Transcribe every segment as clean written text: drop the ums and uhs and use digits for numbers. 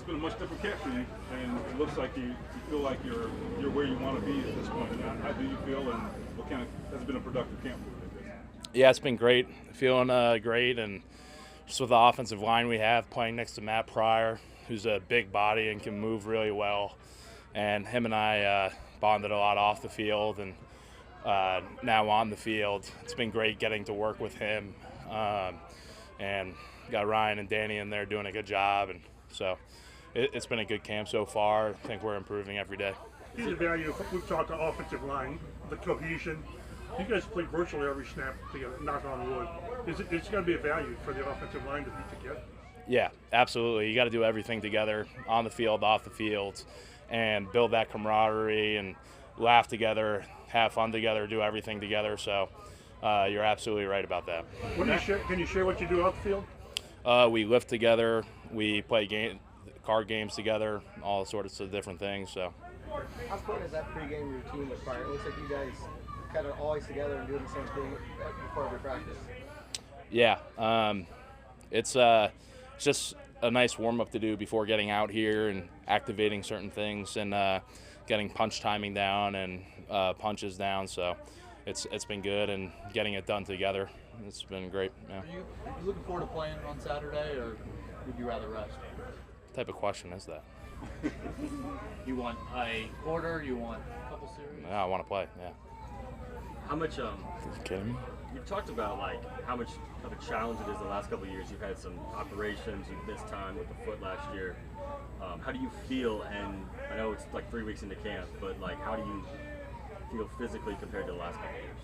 been a much different camp for you, and it looks like you feel like you're where you want to be at this point. How do you feel, and what kind of has been a productive camp for you? Yeah, it's been great. Feeling great, and just with the offensive line we have, playing next to Matt Pryor, who's a big body and can move really well. And him and I bonded a lot off the field, and now on the field. It's been great getting to work with him. And got Ryan and Danny in there doing a good job. And so it's been a good camp so far. I think we're improving every day. The value, we've talked to offensive line, the cohesion. You guys play virtually every snap together, knock on wood. It's got to be a value for the offensive line to be together. Yeah, absolutely. You got to do everything together, on the field, off the field, and build that camaraderie and laugh together, have fun together, do everything together. So you're absolutely right about that. Can you share what you do out the field? We lift together. We play card games together, all sorts of different things. So. How important is that pregame routine with Pryor? It looks like you guys kind of always together and doing the same thing before every practice. Yeah, it's just a nice warm-up to do before getting out here and activating certain things and getting punch timing down and punches down. So it's been good, and getting it done together, it's been great. Yeah. Are you looking forward to playing on Saturday, or would you rather rest? What type of question is that? You want a quarter? You want a couple series? Yeah, I want to play, yeah. How much, Are you kidding me? you've talked about like how much of a challenge it is the last couple of years. You've had some operations, you've missed time with the foot last year. How do you feel, and I know it's like 3 weeks into camp, but like how do you feel physically compared to the last couple of years?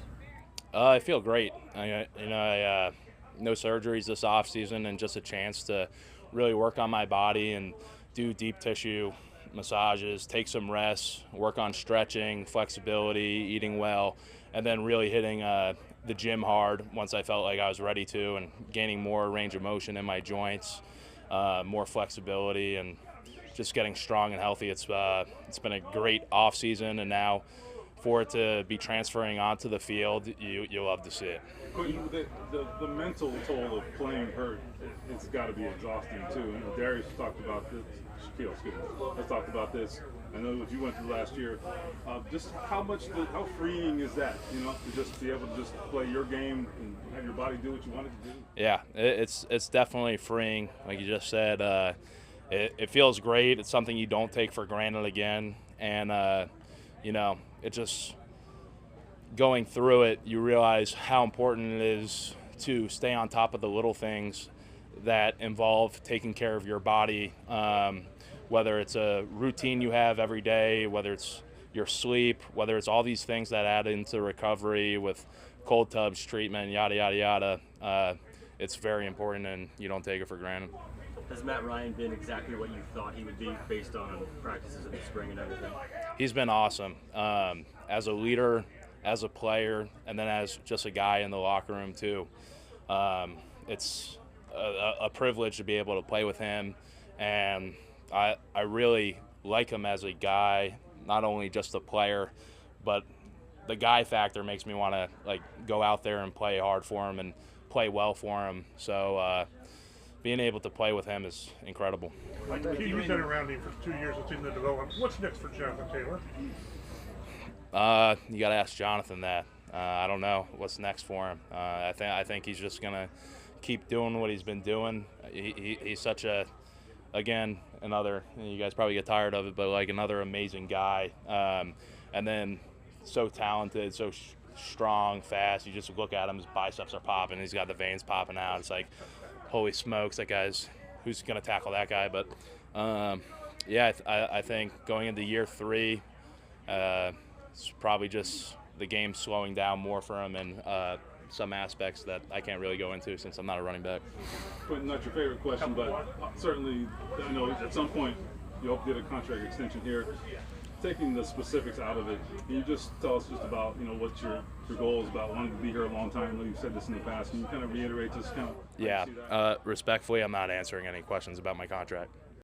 I feel great. No surgeries this off season, and just a chance to really work on my body and do deep tissue massages, take some rest, work on stretching, flexibility, eating well, and then really hitting the gym hard once I felt like I was ready to, and gaining more range of motion in my joints, more flexibility, and just getting strong and healthy. It's been a great off season, and now for it to be transferring onto the field, you love to see it. The mental toll of playing hurt, it's got to be exhausting too. Darius talked about this. Shaquille, excuse me, has talked about this. I know what you went through last year. Just how freeing is that? To just be able to just play your game and have your body do what you want it to do. Yeah, it's definitely freeing. Like you just said, it feels great. It's something you don't take for granted again, and it just going through it, you realize how important it is to stay on top of the little things that involve taking care of your body, whether it's a routine you have every day, whether it's your sleep, whether it's all these things that add into recovery with cold tubs, treatment, yada, yada, yada. It's very important, and you don't take it for granted. Has Matt Ryan been exactly what you thought he would be based on practices in the spring and everything? He's been awesome as a leader, as a player, and then as just a guy in the locker room too. It's a privilege to be able to play with him, and I really like him as a guy, not only just a player, but the guy factor makes me want to go out there and play hard for him and play well for him. So being able to play with him is incredible. You've been around him for 2 years and seen the development. What's next for Jonathan Taylor? You got to ask Jonathan that. I don't know what's next for him. I think he's just gonna keep doing what he's been doing. He's such another. You guys probably get tired of it, but another amazing guy. And then so talented, so strong, fast. You just look at him, his biceps are popping. He's got the veins popping out. It's like, holy smokes, that guy's who's gonna tackle that guy? But I think going into year 3. It's probably just the game slowing down more for him, and some aspects that I can't really go into since I'm not a running back. Quenton, not your favorite question, but certainly, at some point you hope to get a contract extension here. Taking the specifics out of it, can you just tell us just about what your goal is about wanting to be here a long time? I know you've said this in the past. Can you kind of reiterate just kind of? Yeah, respectfully, I'm not answering any questions about my contract.